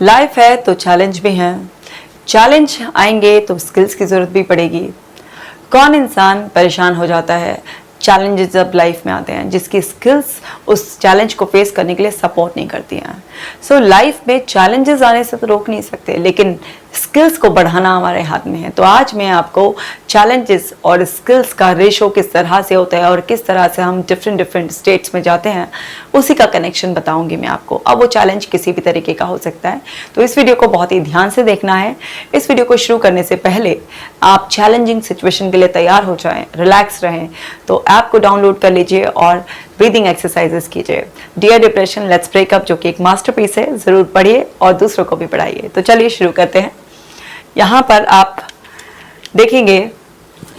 Life है तो challenge भी हैं, चैलेंज आएंगे तो स्किल्स की ज़रूरत भी पड़ेगी। कौन इंसान परेशान हो जाता है चैलेंजेस जब लाइफ में आते हैं, जिसकी स्किल्स उस चैलेंज को फेस करने के लिए सपोर्ट नहीं करती हैं। सो लाइफ में चैलेंजेस आने से तो रोक नहीं सकते, लेकिन स्किल्स को बढ़ाना हमारे हाथ में है। तो आज मैं आपको चैलेंजेस और स्किल्स का रेशो किस तरह से होता है और किस तरह से हम डिफरेंट स्टेट्स में जाते हैं, उसी का कनेक्शन बताऊंगी मैं आपको। अब वो चैलेंज किसी भी तरीके का हो सकता है, तो इस वीडियो को बहुत ही ध्यान से देखना है। इस वीडियो को शुरू करने से पहले आप चैलेंजिंग सिचुएशन के लिए तैयार हो जाएं, रिलैक्स रहें, तो ऐप को डाउनलोड कर लीजिए और ब्रीदिंग एक्सरसाइजेस कीजिए। डियर डिप्रेशन लेट्स ब्रेकअप, जो कि एक मास्टरपीस है, ज़रूर पढ़िए और दूसरों को भी पढ़ाइए। तो चलिए शुरू करते हैं। यहाँ पर आप देखेंगे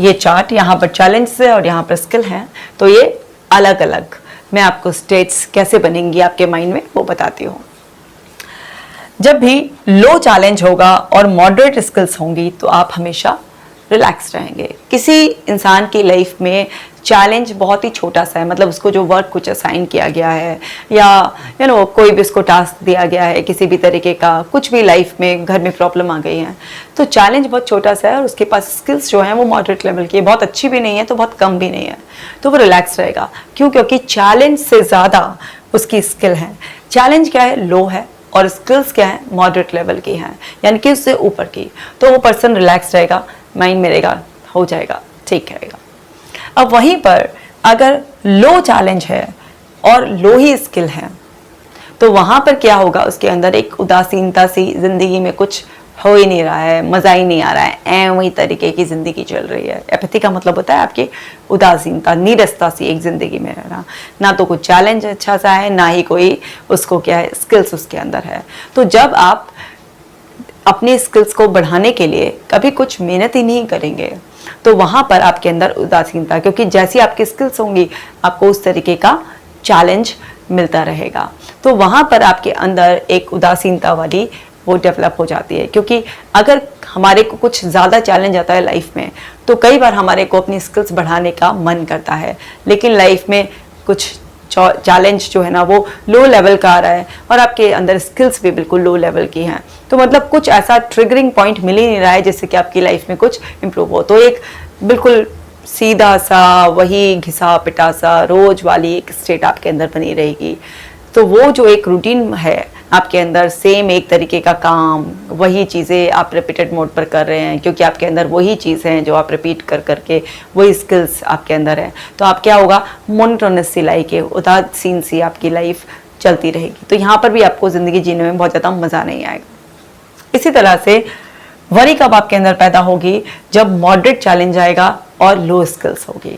ये चार्ट, यहाँ पर चैलेंज है और यहाँ पर स्किल है, तो ये अलग अलग मैं आपको स्टेट्स कैसे बनेंगी आपके माइंड में वो बताती हूँ। जब भी लो चैलेंज होगा और मॉडरेट स्किल्स होंगी तो आप हमेशा रिलैक्स रहेंगे। किसी इंसान की लाइफ में चैलेंज बहुत ही छोटा सा है, मतलब उसको जो वर्क कुछ असाइन किया गया है या कोई भी उसको टास्क दिया गया है किसी भी तरीके का, कुछ भी लाइफ में घर में प्रॉब्लम आ गई है, तो चैलेंज बहुत छोटा सा है और उसके पास स्किल्स जो हैं वो मॉडरेट लेवल की है, बहुत अच्छी भी नहीं है तो बहुत कम भी नहीं है, तो वो रिलैक्स रहेगा। क्यों? क्योंकि चैलेंज से ज़्यादा उसकी स्किल है। चैलेंज क्या है? लो है, और स्किल्स क्या है? मॉडरेट लेवल की है, यानी कि उससे ऊपर की। तो वो पर्सन रिलैक्स रहेगा, माइंड में रहेगा, हो जाएगा, ठीक रहेगा। अब वहीं पर अगर लो चैलेंज है और लो ही स्किल है, तो वहां पर क्या होगा? उसके अंदर एक उदासीनता सी, जिंदगी में कुछ हो ही नहीं रहा है, मजा ही नहीं आ रहा है, वही तरीके की जिंदगी चल रही है। एपैथी का मतलब होता है आपकी उदासीनता, नीरसता सी एक जिंदगी में रहना, ना तो कुछ चैलेंज अच्छा सा है, ना ही कोई उसको क्या है स्किल्स उसके अंदर है। तो जब आप अपनी स्किल्स को बढ़ाने के लिए कभी कुछ मेहनत ही नहीं करेंगे तो वहां पर आपके अंदर उदासीनता, क्योंकि जैसी आपकी स्किल्स होंगी आपको उस तरीके का चैलेंज मिलता रहेगा, तो वहां पर आपके अंदर एक उदासीनता वाली वो डेवलप हो जाती है। क्योंकि अगर हमारे को कुछ ज़्यादा चैलेंज आता है लाइफ में, तो कई बार हमारे को अपनी स्किल्स बढ़ाने का मन करता है, लेकिन लाइफ में कुछ चैलेंज जो है ना वो लो लेवल का आ रहा है और आपके अंदर स्किल्स भी बिल्कुल लो लेवल की हैं, तो मतलब कुछ ऐसा ट्रिगरिंग पॉइंट मिल ही नहीं रहा है जिससे कि आपकी लाइफ में कुछ इम्प्रूव हो। तो एक बिल्कुल सीधा सा, वही घिसा पिटा सा रोज वाली एक स्टेट आपके अंदर बनी रहेगी। तो वो जो एक रूटीन है आपके अंदर, सेम एक तरीके का काम, वही चीज़ें आप रिपीटेड मोड पर कर रहे हैं, क्योंकि आपके अंदर वही चीज़ हैं जो आप रिपीट कर करके वही स्किल्स आपके अंदर है, तो आप क्या होगा? मोनोटोनस सी लाइफ है, उदासीन सी आपकी लाइफ चलती रहेगी। तो यहाँ पर भी आपको ज़िंदगी जीने में बहुत ज़्यादा मज़ा नहीं आएगा। इसी तरह से वरी कब आपके अंदर पैदा होगी? जब मॉडरेट चैलेंज आएगा और लो स्किल्स होगी।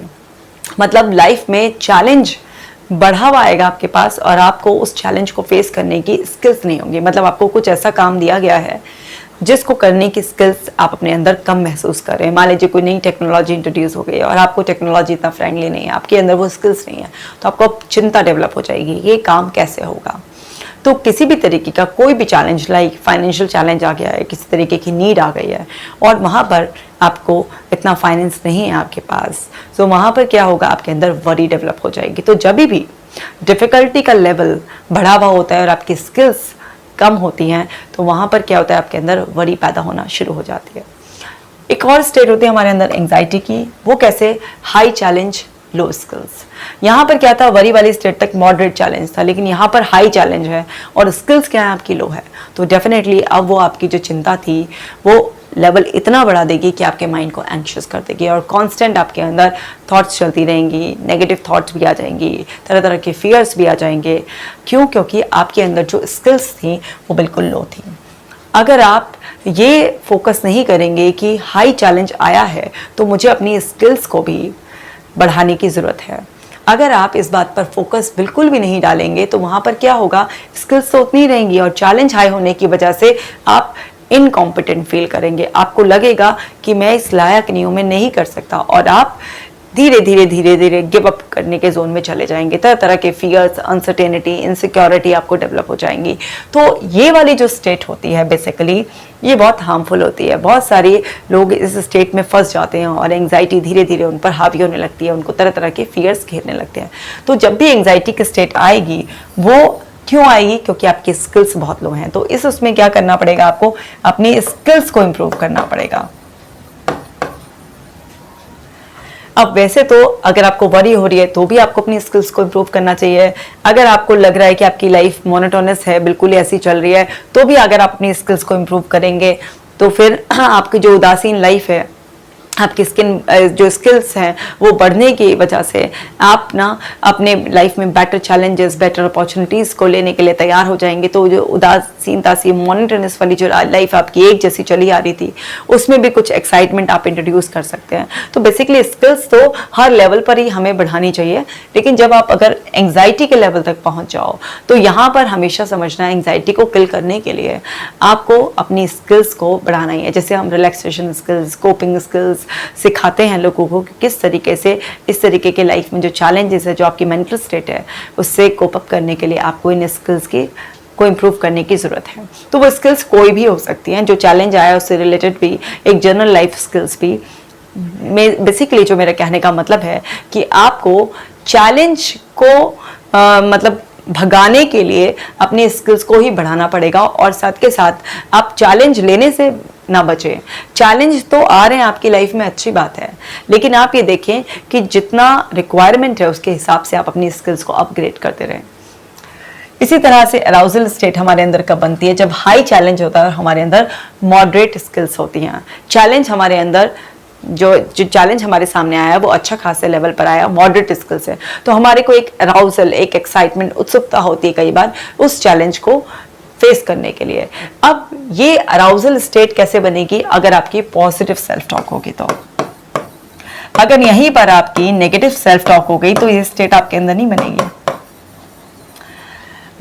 मतलब लाइफ में चैलेंज बढ़ा हुआ आएगा आपके पास और आपको उस चैलेंज को फेस करने की स्किल्स नहीं होंगी। मतलब आपको कुछ ऐसा काम दिया गया है जिसको करने की स्किल्स आप अपने अंदर कम महसूस कर रहे हैं। मान लीजिए कोई नई टेक्नोलॉजी इंट्रोड्यूस हो गई और आपको टेक्नोलॉजी इतना फ्रेंडली नहीं है, आपके अंदर वो स्किल्स नहीं है, तो आपको चिंता डेवलप हो जाएगी, ये काम कैसे होगा। तो किसी भी तरीके का कोई भी चैलेंज, लाइक फाइनेंशियल चैलेंज आ गया है, किसी तरीके की नीड आ गई है और वहाँ पर आपको इतना फाइनेंस नहीं है आपके पास, तो वहाँ पर क्या होगा? आपके अंदर वरी डेवलप हो जाएगी। तो जब भी डिफ़िकल्टी का लेवल बढ़ा हुआ होता है और आपकी स्किल्स कम होती हैं, तो वहाँ पर क्या होता है? आपके अंदर वरी पैदा होना शुरू हो जाती है। एक और स्टेट होती है हमारे अंदर एंग्जाइटी की, वो कैसे? हाई चैलेंज लो स्किल्स। यहाँ पर क्या था? वरी वाली स्टेट तक मॉडरेट चैलेंज था, लेकिन यहाँ पर हाई चैलेंज है और स्किल्स क्या है? आपकी लो है। तो डेफिनेटली अब वो आपकी जो चिंता थी वो लेवल इतना बढ़ा देगी कि आपके माइंड को एंग्शियस कर देगी और कांस्टेंट आपके अंदर थॉट्स चलती रहेंगी, नेगेटिव थॉट्स भी आ जाएंगी, तरह तरह के फियर्स भी आ जाएंगे। क्यों? क्योंकि आपके अंदर जो स्किल्स थी वो बिल्कुल लो थी। अगर आप ये फोकस नहीं करेंगे कि हाई चैलेंज आया है तो मुझे अपनी स्किल्स को भी बढ़ाने की ज़रूरत है, अगर आप इस बात पर फोकस बिल्कुल भी नहीं डालेंगे तो वहाँ पर क्या होगा? स्किल्स तो उतनी रहेंगी और चैलेंज हाई होने की वजह से आप इनकॉम्पिटेंट फील करेंगे, आपको लगेगा कि मैं इस लायक नहीं हूँ, मैं नहीं कर सकता, और आप धीरे धीरे गिव अप करने के जोन में चले जाएंगे। तरह तरह के फियर्स, अनसर्टेनिटी, इनसिक्योरिटी आपको डेवलप हो जाएंगी। तो ये वाली जो स्टेट होती है बेसिकली ये बहुत हार्मफुल होती है। बहुत सारे लोग इस स्टेट में फंस जाते हैं और एंग्जाइटी धीरे धीरे उन पर हावी होने लगती है, उनको तरह तरह के फियर्स घेरने लगते हैं। तो जब भी एंग्जाइटी की स्टेट आएगी वो क्यों आएगी? क्योंकि आपकी स्किल्स बहुत लो हैं। तो उसमें क्या करना पड़ेगा? आपको अपनी स्किल्स को इम्प्रूव करना पड़ेगा। अब वैसे तो अगर आपको वरी हो रही है तो भी आपको अपनी स्किल्स को इम्प्रूव करना चाहिए। अगर आपको लग रहा है कि आपकी लाइफ मोनोटोनस है, बिल्कुल ऐसी चल रही है, तो भी अगर आप अपनी स्किल्स को इम्प्रूव करेंगे तो फिर आपकी जो उदासीन लाइफ है, आपकी जो स्किल्स हैं वो बढ़ने की वजह से आप ना अपने लाइफ में बेटर चैलेंजेस, बेटर अपॉर्चुनिटीज़ को लेने के लिए तैयार हो जाएंगे। तो जो उदासीनता सी, मोनोटोनस वाली जो लाइफ आपकी एक जैसी चली आ रही थी, उसमें भी कुछ एक्साइटमेंट आप इंट्रोड्यूस कर सकते हैं। तो बेसिकली स्किल्स तो हर लेवल पर ही हमें बढ़ानी चाहिए, लेकिन जब आप अगर एंग्जाइटी के लेवल तक पहुंच जाओ तो यहाँ पर हमेशा समझना है, एंग्जाइटी को किल करने के लिए आपको अपनी स्किल्स को बढ़ाना ही है। जैसे हम रिलैक्सेशन स्किल्स, कोपिंग स्किल्स सिखाते हैं लोगों को कि किस तरीके से इस तरीके के लाइफ में जो चैलेंजेस है, जो आपकी मेंटल स्टेट है, उससे कोप अप करने के लिए आपको इन स्किल्स को इम्प्रूव करने की ज़रूरत है। तो वो स्किल्स कोई भी हो सकती हैं, जो चैलेंज आया उससे रिलेटेड भी, एक जनरल लाइफ स्किल्स भी। बेसिकली जो मेरा कहने का मतलब है कि आपको चैलेंज को मतलब भगाने के लिए अपनी स्किल्स को ही बढ़ाना पड़ेगा, और साथ के साथ आप चैलेंज लेने से ना बचें। चैलेंज तो आ रहे हैं आपकी लाइफ में, अच्छी बात है, लेकिन आप ये देखें कि जितना रिक्वायरमेंट है उसके हिसाब से आप अपनी स्किल्स को अपग्रेड करते रहें। इसी तरह से अराउजल स्टेट हमारे अंदर कब बनती है? जब हाई चैलेंज होता है और हमारे अंदर मॉडरेट स्किल्स होती हैं। चैलेंज हमारे अंदर जो चैलेंज हमारे सामने आया वो अच्छा खासे लेवल पर आया, मॉडरेट स्किल्स है, तो हमारे को एक अराउजल, एक एक्साइटमेंट, उत्सुकता होती है कई बार उस चैलेंज को फेस करने के लिए। अब ये अराउजल स्टेट कैसे बनेगी? अगर आपकी पॉजिटिव सेल्फ टॉक होगी। तो अगर यहीं पर आपकी नेगेटिव सेल्फ टॉक हो गई तो ये स्टेट आपके अंदर नहीं बनेगी।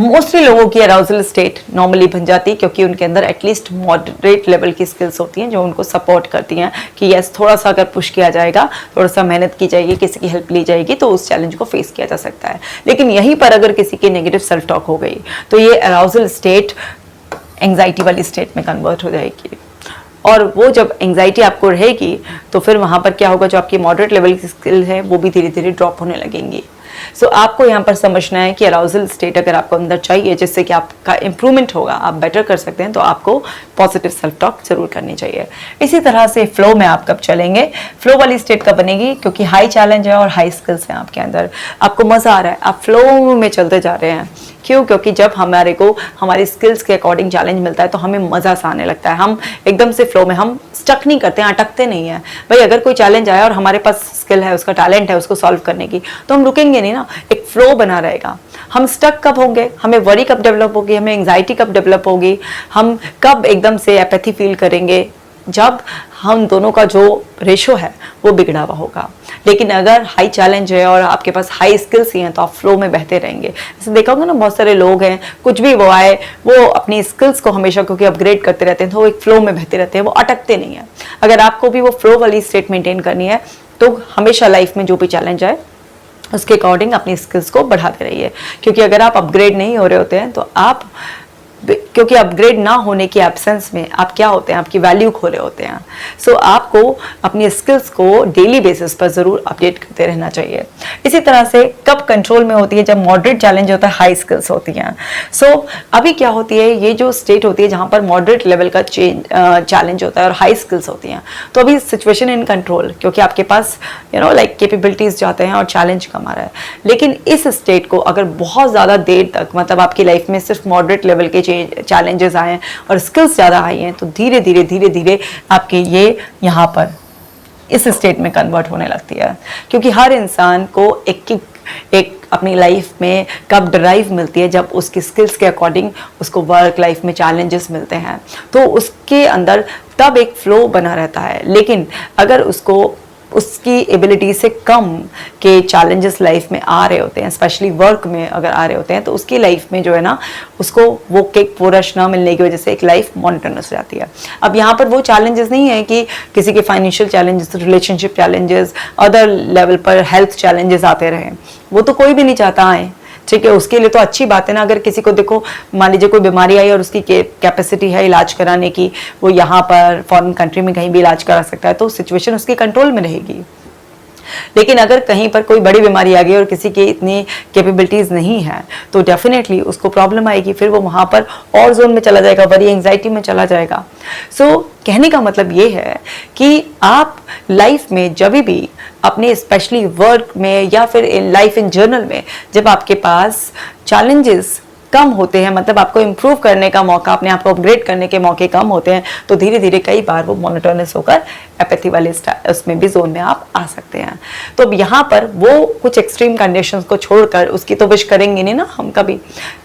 मोस्टली लोगों की अराउजल स्टेट नॉर्मली बन जाती है क्योंकि उनके अंदर एटलीस्ट मॉडरेट लेवल की स्किल्स होती हैं जो उनको सपोर्ट करती हैं कि यस, थोड़ा सा अगर पुश किया जाएगा, थोड़ा सा मेहनत की जाएगी, किसी की हेल्प ली जाएगी तो उस चैलेंज को फेस किया जा सकता है। लेकिन यहीं पर अगर किसी की नेगेटिव सेल्फ टॉक हो गई तो ये अराउजल स्टेट एंग्जाइटी वाली स्टेट में कन्वर्ट हो जाएगी, और वो जब एंग्जाइटी आपको रहेगी तो फिर वहाँ पर क्या होगा, जो आपकी मॉडरेट लेवल की स्किल है वो भी धीरे धीरे ड्रॉप होने लगेंगी। सो आपको यहाँ पर समझना है कि अराउजल स्टेट अगर आपको अंदर चाहिए जिससे कि आपका इंप्रूवमेंट होगा, आप बेटर कर सकते हैं, तो आपको पॉजिटिव सेल्फ टॉक जरूर करनी चाहिए। इसी तरह से फ्लो में आप कब चलेंगे? फ्लो वाली स्टेट कब बनेगी? क्योंकि हाई चैलेंज है और हाई स्किल्स हैं आपके अंदर, आपको मज़ा आ रहा है, आप फ्लो में चलते जा रहे हैं। क्यों? क्योंकि जब हमारे को हमारी स्किल्स के अकॉर्डिंग चैलेंज मिलता है तो हमें मज़ा सा आने लगता है, हम एकदम से फ्लो में, हम स्टक नहीं करते हैं, अटकते नहीं हैं। भाई अगर कोई चैलेंज आया और हमारे पास स्किल है, उसका टैलेंट है उसको सॉल्व करने की, तो हम रुकेंगे नहीं ना, एक फ्लो बना रहेगा। हम स्टक कब होंगे? हमें वरी कब डेवलप होगी, हमें एंग्जाइटी कब डेवलप होगी, हम कब एकदम से एपैथी फील करेंगे? जब हम दोनों का जो रेशो है वो बिगड़ा हुआ होगा। लेकिन अगर हाई चैलेंज है और आपके पास हाई स्किल्स ही हैं तो आप फ्लो में बहते रहेंगे। जैसे देखा होगा ना, बहुत सारे लोग हैं, कुछ भी वो आए, वो अपनी स्किल्स को हमेशा क्योंकि अपग्रेड करते रहते हैं तो वो एक फ्लो में बहते रहते हैं, वो अटकते नहीं हैं। अगर आपको भी वो फ्लो वाली स्टेट मेंटेन करनी है तो हमेशा लाइफ में जो भी चैलेंज आए उसके अकॉर्डिंग अपनी स्किल्स को बढ़ाते रहिए, क्योंकि अगर आप अपग्रेड नहीं हो रहे होते हैं तो आप, क्योंकि अपग्रेड ना होने की एब्सेंस में आप क्या होते हैं, आपकी वैल्यू खो रहे होते हैं। सो आपको अपनी स्किल्स को डेली बेसिस पर ज़रूर अपडेट करते रहना चाहिए। इसी तरह से कब कंट्रोल में होती है? जब मॉडरेट चैलेंज होता है, हाई स्किल्स होती हैं। सो अभी क्या होती है, ये जो स्टेट होती है जहाँ पर मॉडरेट लेवल का चैलेंज होता है और हाई स्किल्स होती हैं, तो अभी सिचुएशन इन कंट्रोल, क्योंकि आपके पास लाइक कैपेबिलिटीज़ जाते हैं और चैलेंज कम आ रहा है। लेकिन इस स्टेट को अगर बहुत ज़्यादा देर तक, मतलब आपकी लाइफ में सिर्फ मॉडरेट लेवल के चैलेंजेस आए और स्किल्स ज़्यादा आई हैं, तो धीरे धीरे आपके ये यहाँ पर इस स्टेट में कन्वर्ट होने लगती है। क्योंकि हर इंसान को एक अपनी लाइफ में कब ड्राइव मिलती है, जब उसकी स्किल्स के अकॉर्डिंग उसको वर्क लाइफ में चैलेंजेस मिलते हैं, तो उसके अंदर तब एक फ्लो बना रहता है। लेकिन अगर उसको उसकी एबिलिटी से कम के चैलेंजेस लाइफ में आ रहे होते हैं, स्पेशली वर्क में अगर आ रहे होते हैं, तो उसकी लाइफ में जो है ना, उसको वो किक पूरश ना मिलने की वजह से एक लाइफ मोनोटोनस हो जाती है। अब यहाँ पर वो चैलेंजेस नहीं है कि किसी के financial challenges, relationship challenges, other level पर हेल्थ चैलेंजेस आते रहें, वो तो कोई भी नहीं चाहता आए, ठीक है। उसके लिए तो अच्छी बात है ना, अगर किसी को देखो, मान लीजिए कोई बीमारी आई और उसकी कैपेसिटी है इलाज कराने की, वो यहाँ पर फॉरेन कंट्री में कहीं भी इलाज करा सकता है, तो सिचुएशन उसकी कंट्रोल में रहेगी। लेकिन अगर कहीं पर कोई बड़ी बीमारी आ गई और किसी की इतनी कैपेबिलिटीज़ नहीं है तो डेफिनेटली उसको प्रॉब्लम आएगी, फिर वो वहाँ पर और जोन में चला जाएगा, वरी एंग्जाइटी में चला जाएगा। सो कहने का मतलब ये है कि आप लाइफ में जब भी अपने स्पेशली वर्क में या फिर लाइफ इन जनरल में जब आपके पास चैलेंजेस कम होते हैं, मतलब आपको इम्प्रूव करने का मौका, अपने आप को अपग्रेड करने के मौके कम होते हैं, तो धीरे धीरे कई बार वो मोनोटोनस होकर एपैथी वाले उसमें भी जोन में आप आ सकते हैं। तो अब यहाँ पर वो कुछ एक्सट्रीम कंडीशंस को छोड़कर, उसकी तो विश करेंगे नहीं ना हम कभी,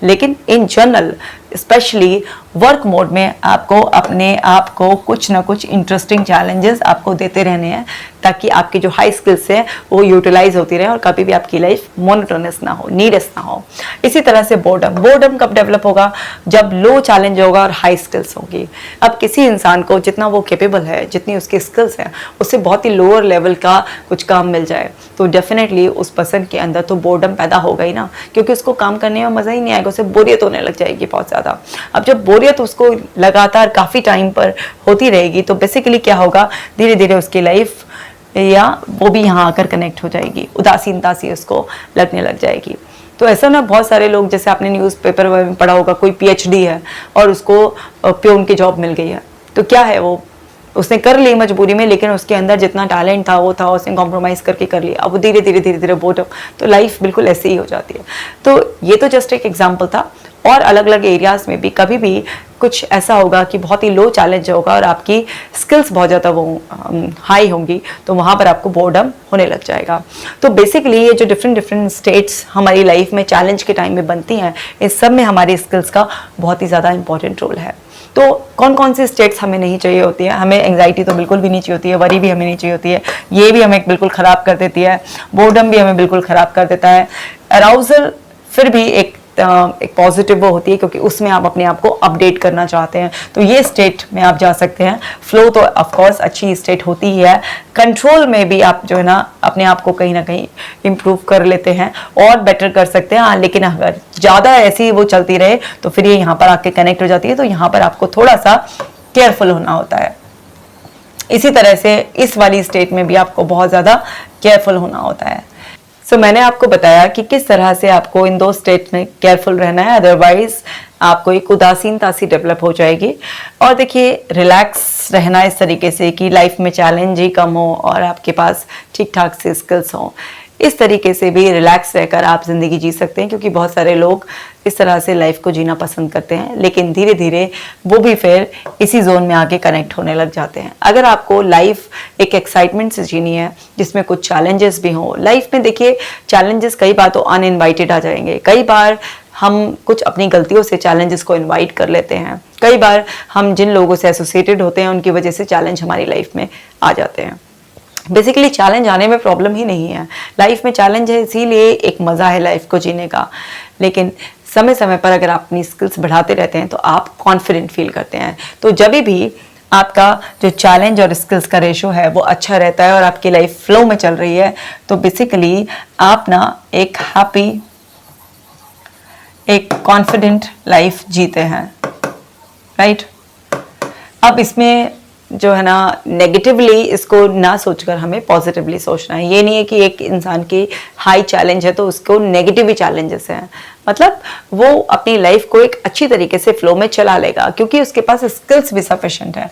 लेकिन in general specially work mode में आपको अपने आप को कुछ ना कुछ इंटरेस्टिंग चैलेंजेस आपको देते रहने हैं, ताकि आपकी जो हाई स्किल्स हैं वो यूटिलाइज होती रहे और कभी भी आपकी लाइफ मोनोटोनस ना हो, नीडस ना हो। इसी तरह से बोर्डम कब डेवलप होगा? जब लो चैलेंज होगा और हाई स्किल्स होगी। अब किसी इंसान को जितना वो कैपेबल है, जितनी उसकी स्किल्स है, उससे बहुत ही लोअर लेवल का कुछ काम मिल जाए तो डेफिनेटली उस पर्सन के अंदर तो बोर्डम पैदा होगा ही ना, क्योंकि उसको काम करने में मज़ा ही नहीं आएगा, उसे बोरियत होने लग जाएगी बहुत ज़्यादा। अब जब बोरियत उसको लगातार काफ़ी टाइम पर होती रहेगी तो बेसिकली क्या होगा, धीरे धीरे उसकी लाइफ या वो भी यहाँ आकर कनेक्ट हो जाएगी, उदासीनता सी उसको लगने लग जाएगी। तो ऐसा ना बहुत सारे लोग, जैसे आपने न्यूज़पेपर में पढ़ा होगा, कोई पीएचडी है और उसको प्योन की जॉब मिल गई है, तो क्या है वो उसने कर ली मजबूरी में, लेकिन उसके अंदर जितना टैलेंट था वो था, उसने कॉम्प्रोमाइज़ करके कर लिया। अब वो धीरे धीरे बोर्ड, तो लाइफ बिल्कुल ऐसे ही हो जाती है। तो ये तो जस्ट एक एग्जाम्पल था, और अलग अलग एरियाज़ में भी कभी भी कुछ ऐसा होगा कि बहुत ही लो चैलेंज होगा और आपकी स्किल्स बहुत ज़्यादा वो हाई होंगी, तो वहाँ पर आपको बोर्डम होने लग जाएगा। तो बेसिकली ये जो डिफरेंट स्टेट्स हमारी लाइफ में चैलेंज के टाइम में बनती हैं, इस सब में हमारी स्किल्स का बहुत ही ज़्यादा इंपॉर्टेंट रोल है। तो कौन कौन सी स्टेट्स हमें नहीं चाहिए होती है? हमें एंग्जाइटी तो बिल्कुल भी नहीं चाहिए होती है, वरी भी हमें नहीं चाहिए होती है, ये भी हमें बिल्कुल ख़राब कर देती है, बोर्डम भी हमें बिल्कुल ख़राब कर देता है, अराउजल फिर भी एक पॉजिटिव वो होती है, क्योंकि उसमें आप अपने आप को अपडेट करना चाहते हैं, तो ये स्टेट में आप जा सकते हैं। फ्लो तो ऑफ कोर्स अच्छी स्टेट होती ही है। कंट्रोल में भी आप जो है ना अपने आप को कहीं ना कहीं इम्प्रूव कर लेते हैं और बेटर कर सकते हैं। हाँ, लेकिन अगर ज़्यादा ऐसी वो चलती रहे तो फिर ये यहाँ पर आके कनेक्ट हो जाती है, तो यहाँ पर आपको थोड़ा सा केयरफुल होना होता है। इसी तरह से इस वाली स्टेट में भी आपको बहुत ज़्यादा केयरफुल होना होता है। सो मैंने आपको बताया कि किस तरह से आपको इन दो स्टेट में केयरफुल रहना है, अदरवाइज आपको एक उदासीनता सी डेवलप हो जाएगी। और देखिए, रिलैक्स रहना इस तरीके से कि लाइफ में चैलेंज ही कम हो और आपके पास ठीक ठाक से स्किल्स हों, इस तरीके से भी रिलैक्स रहकर आप ज़िंदगी जी सकते हैं, क्योंकि बहुत सारे लोग इस तरह से लाइफ को जीना पसंद करते हैं, लेकिन धीरे धीरे वो भी फिर इसी जोन में आके कनेक्ट होने लग जाते हैं। अगर आपको लाइफ एक एक्साइटमेंट से जीनी है जिसमें कुछ चैलेंजेस भी हों लाइफ में, देखिए चैलेंजेस कई बार तो अनइनवाइटेड आ जाएंगे, कई बार हम कुछ अपनी गलतियों से चैलेंजेस को इनवाइट कर लेते हैं, कई बार हम जिन लोगों से एसोसिएटेड होते हैं उनकी वजह से चैलेंज हमारी लाइफ में आ जाते हैं। बेसिकली चैलेंज आने में प्रॉब्लम ही नहीं है, लाइफ में चैलेंज है, इसीलिए एक मज़ा है लाइफ को जीने का। लेकिन समय समय पर अगर आप अपनी स्किल्स बढ़ाते रहते हैं तो आप कॉन्फिडेंट फील करते हैं। तो जब भी आपका जो चैलेंज और स्किल्स का रेशो है वो अच्छा रहता है और आपकी लाइफ फ्लो में चल रही है, तो बेसिकली आप ना एक हैप्पी, एक कॉन्फिडेंट लाइफ जीते हैं, राइट। अब इसमें जो है ना नेगेटिवली इसको ना सोचकर हमें पॉजिटिवली सोचना है। ये नहीं है कि एक इंसान की हाई चैलेंज है तो उसको नेगेटिव ही चैलेंजेस हैं, मतलब वो अपनी लाइफ को एक अच्छी तरीके से फ्लो में चला लेगा क्योंकि उसके पास स्किल्स भी सफिशिएंट है।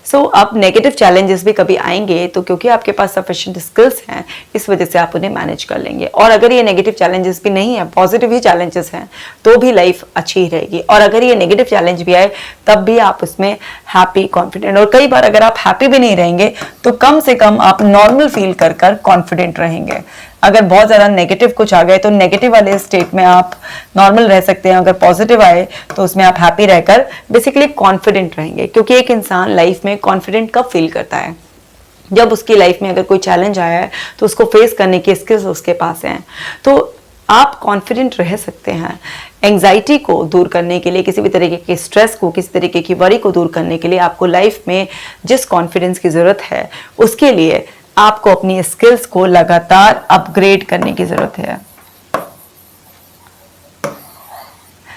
सो अब नेगेटिव चैलेंजेस भी कभी आएंगे तो क्योंकि आपके पास सफिशिएंट स्किल्स हैं, इस वजह से आप उन्हें मैनेज कर लेंगे। और अगर ये नेगेटिव चैलेंजेस भी नहीं है, पॉजिटिव ही चैलेंजेस हैं, तो भी लाइफ अच्छी ही रहेगी। और अगर ये नेगेटिव चैलेंज भी आए तब भी आप उसमें हैप्पी, कॉन्फिडेंट, और कई बार अगर आप हैप्पी भी नहीं रहेंगे तो कम से कम आप नॉर्मल फील कर कर कॉन्फिडेंट रहेंगे। अगर बहुत ज़्यादा नेगेटिव कुछ आ गए तो नेगेटिव वाले स्टेट में आप नॉर्मल रह सकते हैं, अगर पॉजिटिव आए तो उसमें आप हैप्पी रहकर बेसिकली कॉन्फिडेंट रहेंगे। क्योंकि एक इंसान लाइफ में कॉन्फिडेंट कब फील करता है? जब उसकी लाइफ में अगर कोई चैलेंज आया है तो उसको फेस करने की स्किल्स उसके पास हैं, तो आप कॉन्फिडेंट रह सकते हैं। एंग्जाइटी को दूर करने के लिए, किसी भी तरीके के स्ट्रेस को, किसी तरीके की वरी को दूर करने के लिए आपको लाइफ में जिस कॉन्फिडेंस की ज़रूरत है उसके लिए आपको अपनी स्किल्स को लगातार अपग्रेड करने की ज़रूरत है।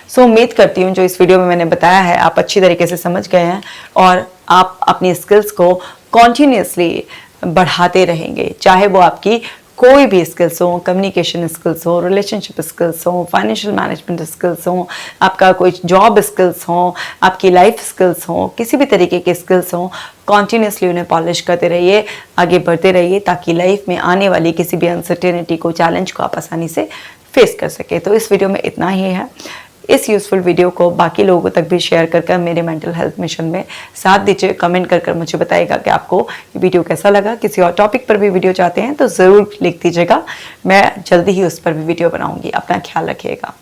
सो उम्मीद करती हूँ जो इस वीडियो में मैंने बताया है आप अच्छी तरीके से समझ गए हैं और आप अपनी स्किल्स को कॉन्टिन्यूसली बढ़ाते रहेंगे, चाहे वो आपकी कोई भी स्किल्स हो, कम्युनिकेशन स्किल्स हो, रिलेशनशिप स्किल्स हो, फाइनेंशियल मैनेजमेंट स्किल्स हो, आपका कोई जॉब स्किल्स हो, आपकी लाइफ स्किल्स हो, किसी भी तरीके के स्किल्स हो, कॉन्टीन्यूसली उन्हें पॉलिश करते रहिए, आगे बढ़ते रहिए, ताकि लाइफ में आने वाली किसी भी अनसर्टेनिटी को, चैलेंज को आप आसानी से फेस कर सके। तो इस वीडियो में इतना ही है। इस यूज़फुल वीडियो को बाकी लोगों तक भी शेयर कर मेरे मेंटल हेल्थ मिशन में साथ दीजिए। कमेंट कर मुझे बताइएगा कि आपको ये वीडियो कैसा लगा। किसी और टॉपिक पर भी वीडियो चाहते हैं तो ज़रूर लिख दीजिएगा, मैं जल्दी ही उस पर भी वीडियो बनाऊंगी। अपना ख्याल रखिएगा।